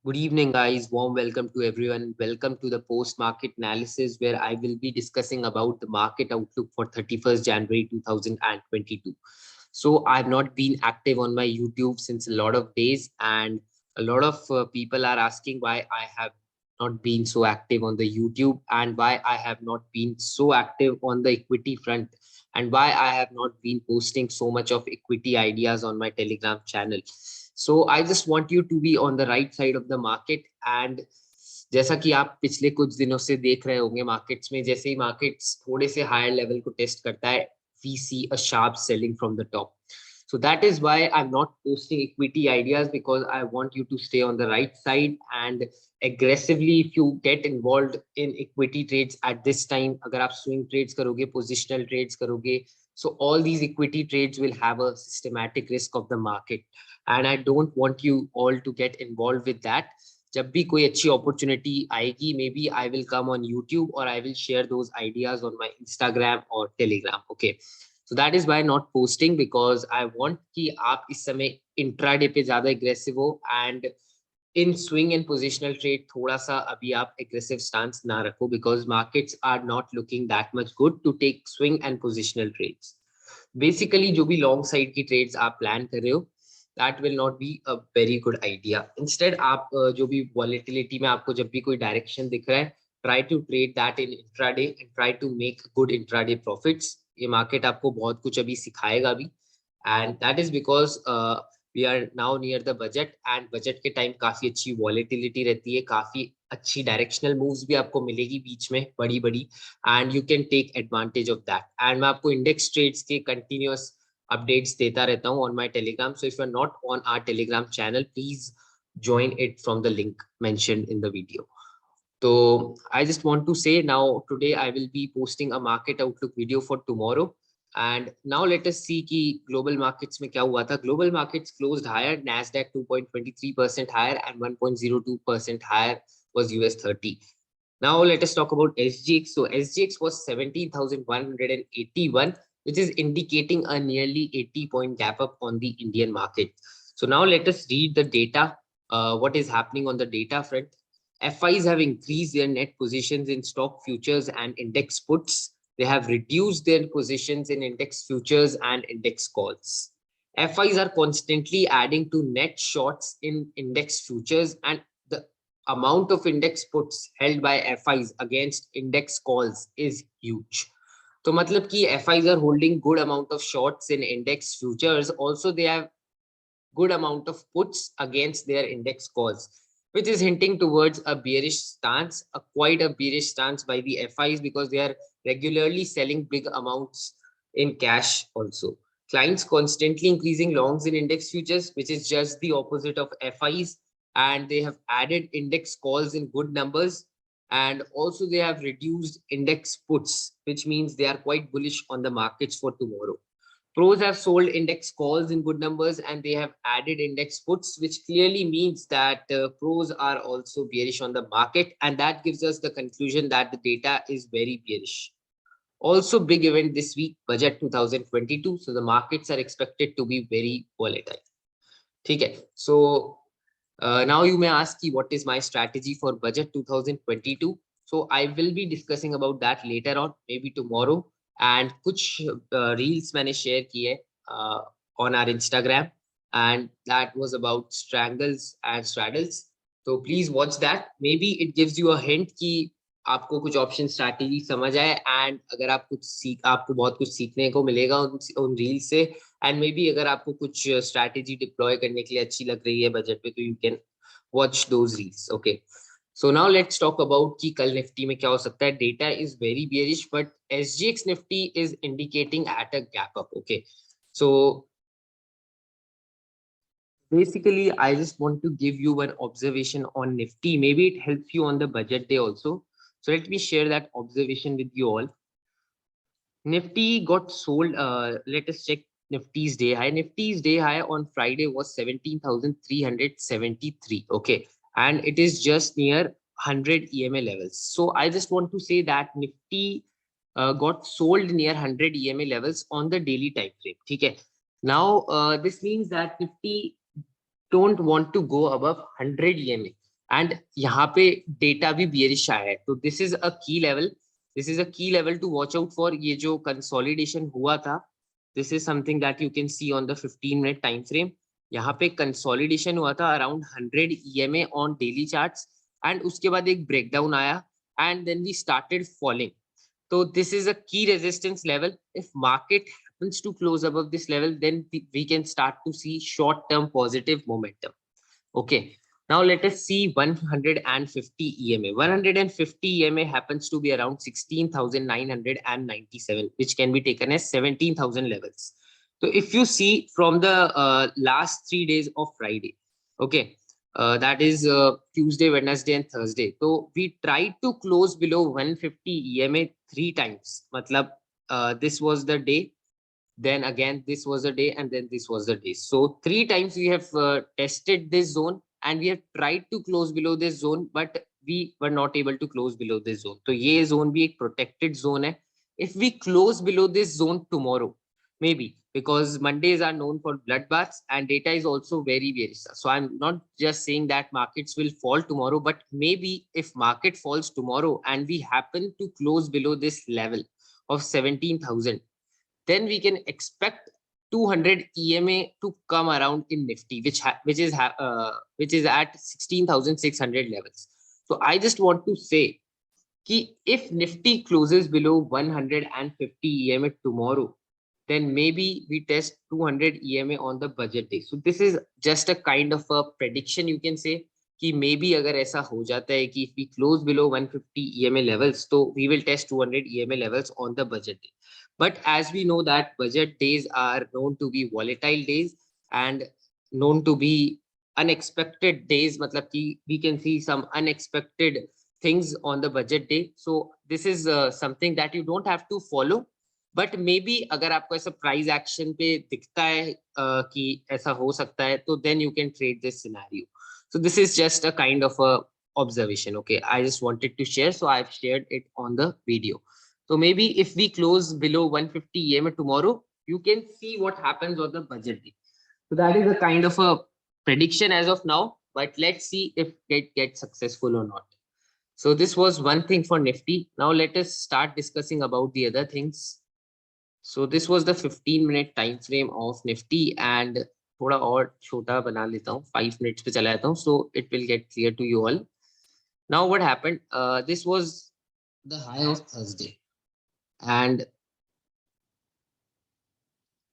Good evening, guys. Warm welcome to everyone. Welcome to the post-market analysis where I will be discussing about the market outlook for 31st January 2022. So I've not been active on my YouTube since a lot of days, and a lot of people are asking why I have not been so active on the YouTube and why I have not been so active on the equity front and why I have not been posting so much of equity ideas on my Telegram channel. So I just want you to be on the right side of the market. And जैसा कि आप पिछले कुछ दिनों से देख रहे होंगे मार्केट्स में, जैसे ही मार्केट्स थोड़े से हायर लेवल को टेस्ट करता है, we see a sharp selling from the top. So that is why I'm not posting equity ideas, because I want you to stay on the right side and aggressively, if you get involved in equity trades at this time, अगर आप swing trades करोगे, positional trades करोगे, so all these equity trades will have a systematic risk of the market, and I don't want you all to get involved with that. जब भी कोई अच्छी opportunity आएगी, maybe I will come on YouTube or I will share those ideas on my Instagram or Telegram. Okay. So that is why not posting, because I want कि आप इस समय intraday पे ज़्यादा aggressive हो, and in swing and positional trade थोड़ा सा अभी आप aggressive stance ना रखो, because markets are not looking that much good to take swing and positional trades. Basically जो भी long side की trades आप plan कर रहे हो, that will not be a very good idea. Instead आप जो भी volatility में आपको जब भी कोई direction दिख रहा है, try to trade that in intraday and try to make good intraday profits. ये market आपको बहुत कुछ अभी सिखाएगा भी, and that is because we are now near the budget, and budget के time काफी अच्छी volatility रहती है, काफी अच्छी directional moves भी आपको मिलेगी बीच में बड़ी बड़ी, and you can take advantage of that. And मैं आपको index trades के continuous updates देता रहता हूँ on my Telegram. So if you are not on our Telegram channel, please join it from the link mentioned in the video. So I just want to say now today I will be posting a market outlook video for tomorrow. And now let us see कि global markets में क्या हुआ था. Global markets closed higher. Nasdaq 2.23% higher and 1.02% higher was US 30. Now let us talk about SGX. So SGX was 17,181, which is indicating a nearly 80-point gap up on the Indian market. So now let us read the data. What is happening on the data front? FIs have increased their net positions in stock futures and index puts. They have reduced their positions in index futures and index calls. FIs are constantly adding to net shorts in index futures, and the amount of index puts held by FIs against index calls is huge. तो मतलब कि FIs are holding good amount of shorts in index futures. Also, they have good amount of puts against their index calls, which is hinting towards a bearish stance, quite a bearish stance by the FIs, because they are regularly selling big amounts in cash also. Clients constantly increasing longs in index futures, which is just the opposite of FIs, and they have added index calls in good numbers, and also they have reduced index puts, which means they are quite bullish on the markets for tomorrow. Pros have sold index calls in good numbers, and they have added index puts, which clearly means that pros are also bearish on the market, and that gives us the conclusion that the data is very bearish. Also, big event this week, budget 2022. So the markets are expected to be very volatile. Okay, so now you may ask me, what is my strategy for budget 2022? So I will be discussing about that later on, maybe tomorrow. And कुछ reels मैंने share किए on our Instagram, and that was about strangles and straddles. So please watch that. Maybe it gives you a hint कि आपको कुछ option strategy समझ आए, and अगर आप आपको बहुत कुछ सीखने को मिलेगा उन रील से, एंड मे बी अगर आपको कुछ स्ट्रैटेजी डिप्लॉय करने के लिए अच्छी लग रही है बजट पे, तो you can watch those reels. Okay, so now let's talk about कि कल निफ्टी में क्या हो सकता है. Data is very bearish, but SGX Nifty is indicating at a gap up. Okay, so basically I just want to give you one observation on Nifty. Maybe it helps you on the budget day also. So let me share that observation with you all. Nifty got sold. Let us check Nifty's day high. Nifty's day high on Friday was 17,373. Okay, and it is just near 100 EMA levels. So I just want to say that Nifty got sold near 100 EMA levels on the daily time frame. Okay, now this means that Nifty don't want to go above 100 EMA. And यहाँ पे data भी bearish आया है, तो this is a key level, this is a key level to watch out for. ये जो consolidation हुआ था, this is something that you can see on the 15 minute time frame. यहाँ पे कंसोलिडेशन हुआ था around 100 EMA on daily charts, and उसके बाद एक ब्रेकडाउन आया and then we started falling. So this is a key resistance level. If market happens to close above this level, then we can start to see short-term positive momentum. Okay. Now let us see 150 EMA. 150 EMA happens to be around 16,997, which can be taken as 17,000 levels. So if you see from the last 3 days of Friday, okay, that is Tuesday, Wednesday, and Thursday. So we tried to close below 150 EMA 3 times. Matlab, this was the day, then again this was the day, and then this was the day. So 3 times we have tested this zone, and we have tried to close below this zone, but we were not able to close below this zone. So ये zone भी एक protected zone है. If we close below this zone tomorrow, maybe because Mondays are known for bloodbaths and data is also very bearish. So I'm not just saying that markets will fall tomorrow, but maybe if market falls tomorrow and we happen to close below this level of 17,000, then we can expect 200 EMA to come around in Nifty, which is at 16,600 levels. So I just want to say कि if Nifty closes below 150 EMA tomorrow, then maybe we test 200 EMA on the budget day. So this is just a kind of a prediction, you can say कि maybe अगर ऐसा हो जाता है कि if we close below 150 EMA levels, so we will test 200 EMA levels on the budget day. But as we know that budget days are known to be volatile days and known to be unexpected days, मतलब कि we can see some unexpected things on the budget day. So this is something that you don't have to follow, but maybe अगर आपको ऐसा price action पे दिखता है कि ऐसा हो सकता है, तो then you can trade this scenario. So this is just a kind of a observation. Okay, I just wanted to share, so I've shared it on the video. So maybe if we close below 150 EMA tomorrow, you can see what happens on the budget day. So that is a kind of a prediction as of now, but let's see if it gets successful or not. So this was one thing for Nifty. Now let us start discussing about the other things. So this was the 15-minute time frame of Nifty, and थोड़ा और छोटा बना लेता हूँ, 5 minutes पे चला जाता हूँ, so it will get clear to you all. Now what happened? This was the high of Thursday, and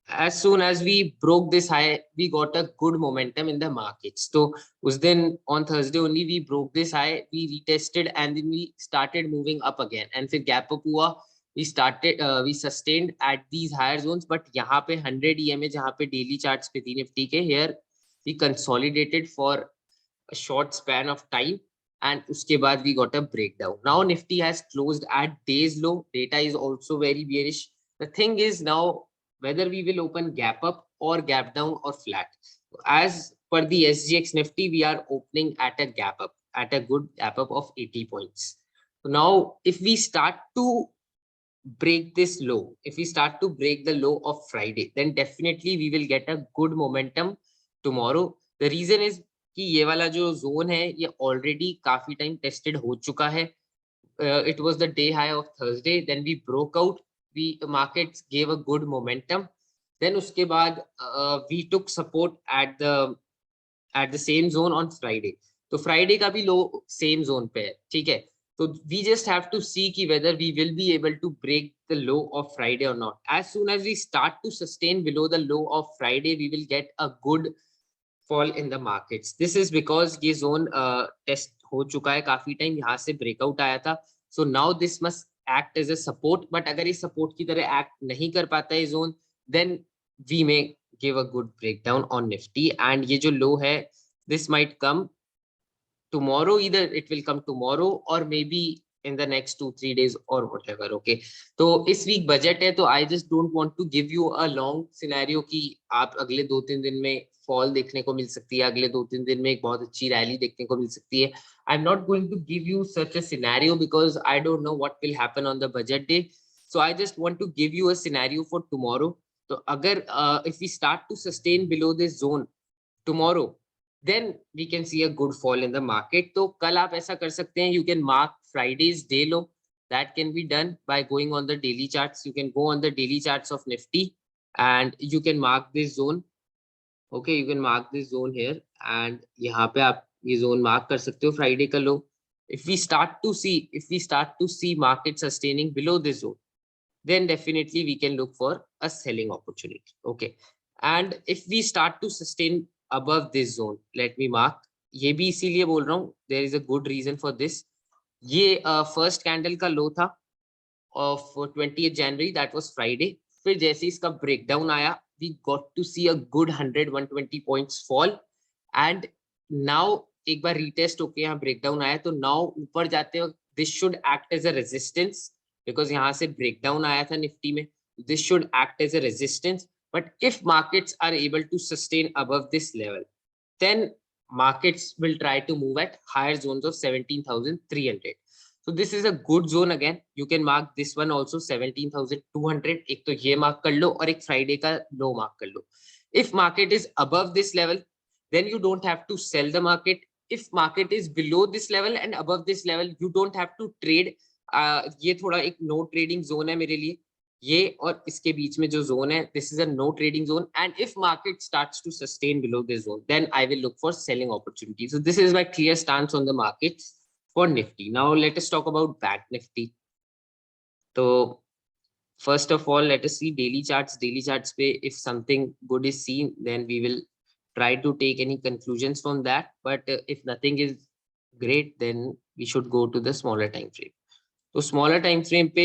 as soon as we broke this high, we got a good momentum in the markets. So उस दिन on Thursday only we broke this high, we retested, and then we started moving up again. And फिर gap up हुआ, we sustained at these higher zones. But यहाँ पे 100 EMA जहाँ पे daily charts पे थी Nifty के, here we consolidated for a short span of time, and उसके बाद we got a breakdown. Now Nifty has closed at day's low. Data is also very bearish. The thing is now whether we will open gap up or gap down or flat. As per the SGX Nifty, we are opening at a gap up, at a good gap up of 80 points. So now if we start to break this low, if we start to break the low of Friday, then definitely we will get a good momentum tomorrow. The reason is कि ये वाला जो zone है ये already काफी time tested हो चुका है. It was the day high of Thursday, then we broke out, we markets gave a good momentum, then uske baad we took support at the same zone on Friday. तो Friday का भी low same zone पे है, ठीक है. So we just have to see ki whether we will be able to break the low of Friday or not. As soon as we start to sustain below the low of Friday, we will get a good fall in the markets. This is because ये zone test हो चुका है काफी time, यहाँ से breakout आया था. So now this must act as a support. But अगर ये support की तरह act नहीं कर पाता है zone, then we may give a good breakdown on Nifty. And ये जो low है, this might come tomorrow. Either it will come tomorrow or maybe in the next 2-3 days or whatever. Okay, तो इस week budget है, तो I just don't want to give you a long scenario कि आप अगले 2-3 दिन में फॉल देखने को मिल सकती है, अगले 2-3 दिन में एक बहुत अच्छी रैली देखने को मिल सकती है. I'm not going to give you such a scenario because I don't know what will happen on the budget day. So I just want to give you a scenario for tomorrow. तो अगर if we start to sustain below this zone tomorrow, then we can see a good fall in the market. तो कल आप ऐसा कर सकते हैं, you can mark Friday's day low. That can be done by going on the daily charts. You can go on the daily charts of Nifty and you can mark this zone. Okay, you can mark this zone here and यहाँ पे आप ये zone mark कर सकते हो Friday का low. If we start to see market sustaining below this zone, then definitely we can look for a selling opportunity. Okay, and if we start to sustain above this zone, let me mark, ये भी इसीलिए बोल रहा हूँ, there is a good reason for this. ये first candle का low था of 20th January, that was Friday. फिर जैसे इसका breakdown आया, we got to see a good 100-120 points fall and now एक बार retest होके यहाँ breakdown आया, तो now ऊपर जाते वक्त this should act as a resistance because यहाँ से breakdown आया था निफ्टी में, this should act as a resistance. But if markets are able to sustain above this level, then markets will try to move at higher zones of 17,300. So this is a good zone again. You can mark this one also 17,200. एक तो ये mark कर लो और एक Friday का low mark कर लो. If market is above this level, then you don't have to sell the market. If market is below this level and above this level, you don't have to trade. ये थोड़ा एक no trading zone है मेरे लिए. ये और इसके बीच में जो zone है, this is a no trading zone. And if market starts to sustain below this zone, then I will look for selling opportunities. So this is my clear stance on the markets for Nifty. Now let us talk about Bank Nifty. So first of all, let us see daily charts. Daily charts पे if something good is seen, then we will try to take any conclusions from that. But if nothing is great, then we should go to the smaller time frame. तो smaller time frame पे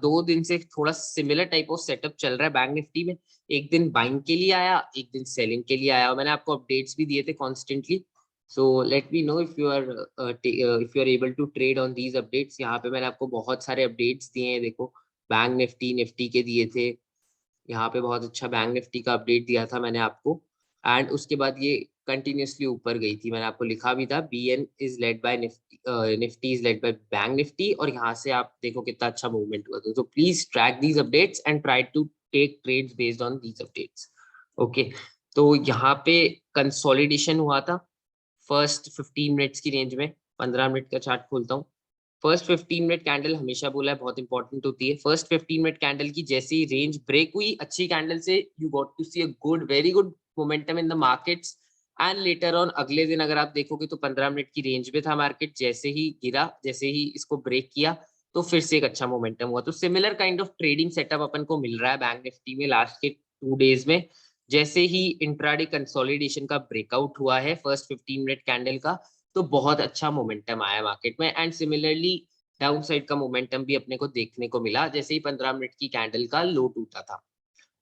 2 दिन से थोड़ा similar type of setup चल रहा है bank Nifty में. एक दिन बाइंग के लिए आया, एक दिन सेलिंग के लिए आया, और मैंने आपको अपडेट्स भी दिए थे constantly. So let me know if you are able to trade on these updates. यहाँ पे मैंने आपको बहुत सारे अपडेट्स दिए हैं. देखो, बैंक निफ्टी के दिए थे. यहाँ पे बहुत अच्छा बैंक निफ्टी का अपडेट दिया था मैंने आपको. एंड उसके बाद ये कंटिन्यूसली ऊपर गई थी. मैंने आपको लिखा भी था BN is led by Nifty is led by bank Nifty, और यहाँ से आप देखो कितना अच्छा मूवमेंट हुआ था. तो please track these updates and try to take trades based on these updates. Okay, तो यहाँ पे कंसोलिडेशन हुआ था फर्स्ट 15 मिनट्स की रेंज में. 15 मिनट का चार्ट खोलता हूँ. फर्स्ट 15 मिनट कैंडल हमेशा बोला है बहुत इंपॉर्टेंट होती है. फर्स्ट 15 मिनट कैंडल की जैसे ही रेंज ब्रेक हुई अच्छी कैंडल से, you got to see a good, very good momentum in the markets. And later on अगले दिन अगर आप देखोगे तो 15 मिनट की रेंज में था मार्केट. जैसे ही गिरा, जैसे ही इसको ब्रेक किया, तो फिर से एक अच्छा मोमेंटम हुआ. तो similar kind of trading setup अपन को मिल रहा है बैंक निफ्टी में लास्ट के 2 डेज में. जैसे ही इंट्राडे कंसोलिडेशन का ब्रेकआउट हुआ है फर्स्ट 15 मिनट कैंडल का, तो बहुत अच्छा मोमेंटम आया मार्केट में. एंड सिमिलरली डाउन साइड का मोमेंटम भी अपने को देखने को मिला जैसे ही 15 मिनट की कैंडल का लो टूटा था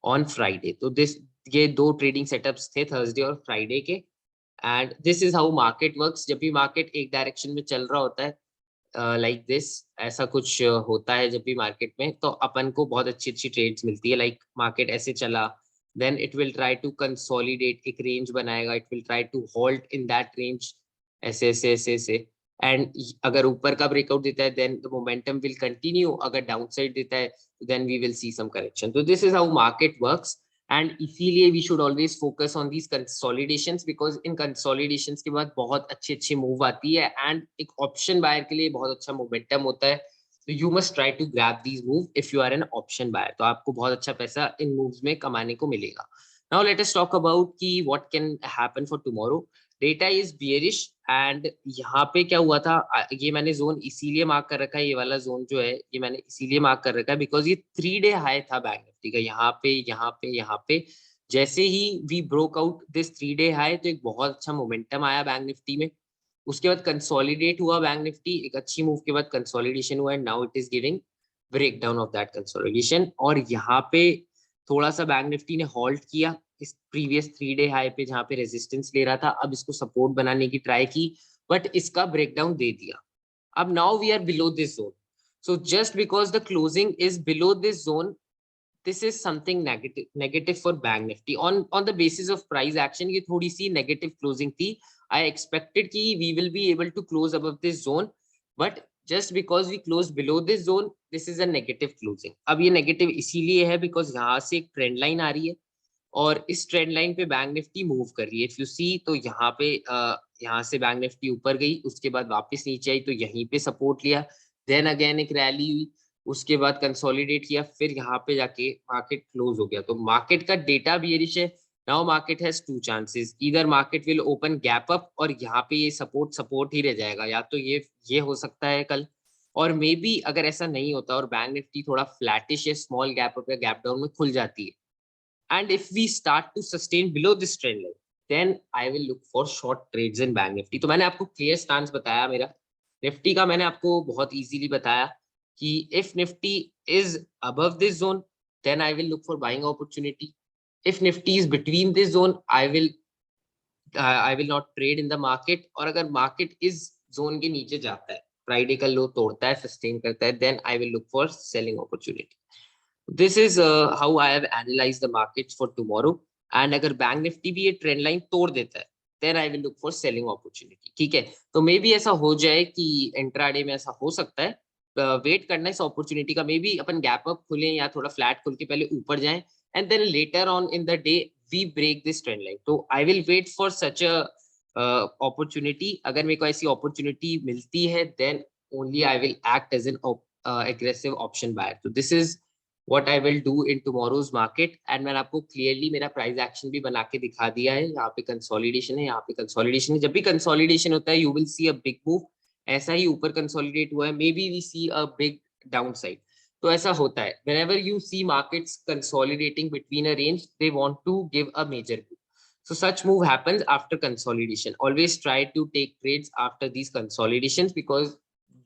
ऑन फ्राइडे. तो ये 2 ट्रेडिंग सेटअप्स थे थर्सडे और फ्राइडे के. And this is how market works. जब भी मार्केट एक डायरेक्शन में चल रहा होता है लाइक दिस, ऐसा कुछ होता है जब भी मार्केट में, तो अपन को बहुत अच्छी अच्छी ट्रेड्स मिलती है. लाइक मार्केट ऐसे चला, then it will try to consolidate, एक रेंज बनाएगा, it will try to hold in that range, ऐसे ऐसे ऐसे ऐसे. एंड अगर ऊपर का ब्रेकआउट देता है then the momentum will continue. अगर डाउन साइड देता है then we will see some correction. तो this is how market works. And इसीलिए we should always focus on these consolidations, because in consolidations के बाद बहुत अच्छी अच्छी मूव आती है एंड एक ऑप्शन बायर के लिए बहुत अच्छा मोमेंटम होता है. तो you must try to grab these move if you are an option buyer. तो आपको बहुत अच्छा पैसा इन मूव्स में कमाने को मिलेगा. Now let us talk about कि what can happen for tomorrow. Data is bearish. And यहाँ पे क्या हुआ था, ये मैंने जोन इसीलिए मार्क कर रखा है, ये वाला जोन जो है ये मैंने इसीलिए मार्क कर रखा है बिकॉज ये 3 डे हाई था बैंक निफ्टी का. यहाँ पे यहाँ पे यहाँ पे जैसे ही we broke out this 3 day high, तो एक बहुत अच्छा मोमेंटम आया बैंक निफ्टी में. उसके बाद कंसोलिडेट हुआ बैंक निफ्टी, एक अच्छी मूव के बाद कंसोलिडेशन हुआ and now it is giving break down of that consolidation. और यहाँ पे थोड़ा सा बैंक निफ्टी ने हॉल्ट किया इस प्रीवियस 3 डे हाई पे जहाँ पे रेजिस्टेंस ले रहा था. अब इसको सपोर्ट बनाने की ट्राई की बट इसका ब्रेकडाउन दे दिया. अब now we are below this zone. So just because the closing is below this zone, this is something negative for bank nifty on the basis of price action. ये थोड़ी सी negative closing थी. I expected कि we will be able to close above this zone, but just because we closed below this zone, this is a negative closing. अब ये negative इसीलिए है because यहाँ से एक trend line आ रही है. और इस ट्रेंड लाइन पे बैंक निफ्टी मूव कर रही है। इफ यू सी तो यहाँ पे यहाँ से बैंक निफ्टी ऊपर गई, उसके बाद वापस नीचे आई तो यहीं पे सपोर्ट लिया, देन अगेन एक रैली हुई, उसके बाद कंसोलिडेट किया, फिर यहाँ पे जाके मार्केट क्लोज हो गया। तो मार्केट का डेटा बियरिश है। Now market has two chances, इधर market will open gap up और यहाँ पे ये सपोर्ट सपोर्ट ही रह जाएगा, या तो ये हो सकता है कल, और मे बी अगर ऐसा नहीं होता और बैंक निफ्टी थोड़ा फ्लैटिश या स्मॉल गैप अप या गैप डाउन में खुल जाती है, and if we start to sustain below this trend line, then I will look for short trades in bank nifty। तो मैंने आपको क्लियर स्टांस बताया मेरा निफ्टी का, मैंने आपको बहुत इजीली बताया कि if nifty is above this zone then I will look for buying opportunity, if nifty is between this zone I will not trade in the market, और अगर मार्केट इस जोन के नीचे जाता है, फ्राइडे का लो तोड़ता है, सस्टेन करता है, then I will look for selling opportunity। This is how I have analyzed the markets for tomorrow। and अगर बैंक निफ्टी भी ये ट्रेंड लाइन तोड़ देता है then I will look for selling opportunity। ठीक है, तो मे बी ऐसा हो जाए कि इंट्राडे में ऐसा हो सकता है, वेट करना इस अपॉर्चुनिटी का, मे बी अपन गैप अप खुलें या थोड़ा फ्लैट खुल के पहले ऊपर जाएं and then later on in the day we break this trend line. तो I will wait for such a opportunity. अगर मेरे को ऐसी अपॉर्चुनिटी मिलती है then only I will act as an aggressive option buyer। तो this is what I will do in tomorrow's market। and मैंने आपको clearly मेरा price action भी बना के दिखा दिया है। यहाँ पे consolidation है, यहाँ पे consolidation है, जब भी consolidation होता है you will see a big move। ऐसा ही ऊपर consolidate हुआ है, maybe we see a big downside। तो ऐसा होता है, whenever you see markets consolidating between a range they want to give a major move। so such move happens after consolidation। always try to take trades after these consolidations because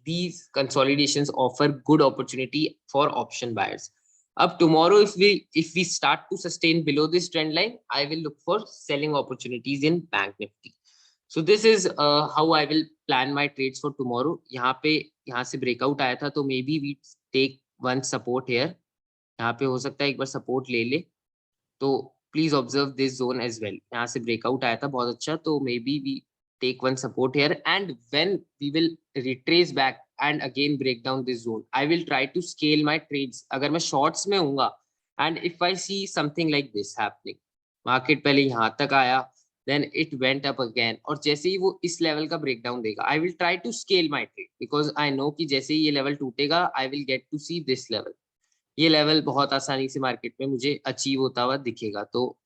these consolidations offer good opportunity for option buyers। अब tomorrow if we start to sustain below this trend line I will look for selling opportunities in bank nifty। so this is how I will plan my trades for tomorrow। यहाँ से breakout आया था तो maybe we take one support here। यहाँ पे हो सकता है एक बार support ले ले, तो please observe this zone as well। यहाँ से breakout आया था बहुत अच्छा, तो maybe we take one support here and when we will retrace back and again break down this zone I will try to scale my trades। अगर मैं shorts में हूँगा and if I see something like this happening, market पहले यहाँ तक आया then it went up again और जैसे ही वो इस level का breakdown देगा I will try to scale my trade because I know कि जैसे ही ये level टूटेगा I will get to see this level। ये लेवल बहुत आसानी से मार्केट में मुझे अचीव होता हुआ दिखेगा, तो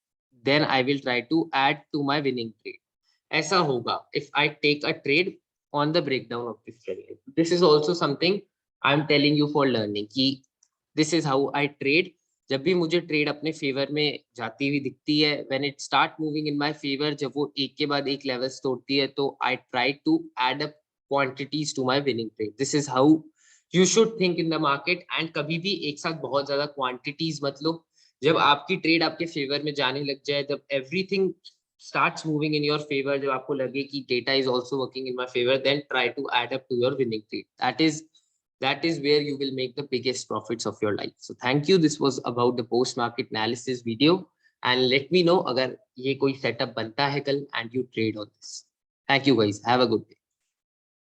then I will try to add to my winning trade. ऐसा होगा if I take a trade on the breakdown of this trade. This is also something I am telling you for learning कि this is how I trade. जब भी मुझे trade अपने favour में जाती हुई दिखती है, when it start moving in my favour, जब वो एक के बाद एक लेवल्स तोड़ती है, तो I try to add up quantities to my winning trade. This is how you should think in the market. And कभी भी एक साथ बहुत ज्यादा क्वांटिटीज मत लो। जब आपकी ट्रेड आपके फेवर में जाने लग जाए, जब everything starts moving in your favor, जब आपको लगे कि data is also working in my favor, then try to add up to your winning trade। that is where you will make the biggest profits of your life। so thank you, this was about the post market analysis video and let me know अगर ये कोई setup बनता है कल and you trade on this। thank you guys, have a good day।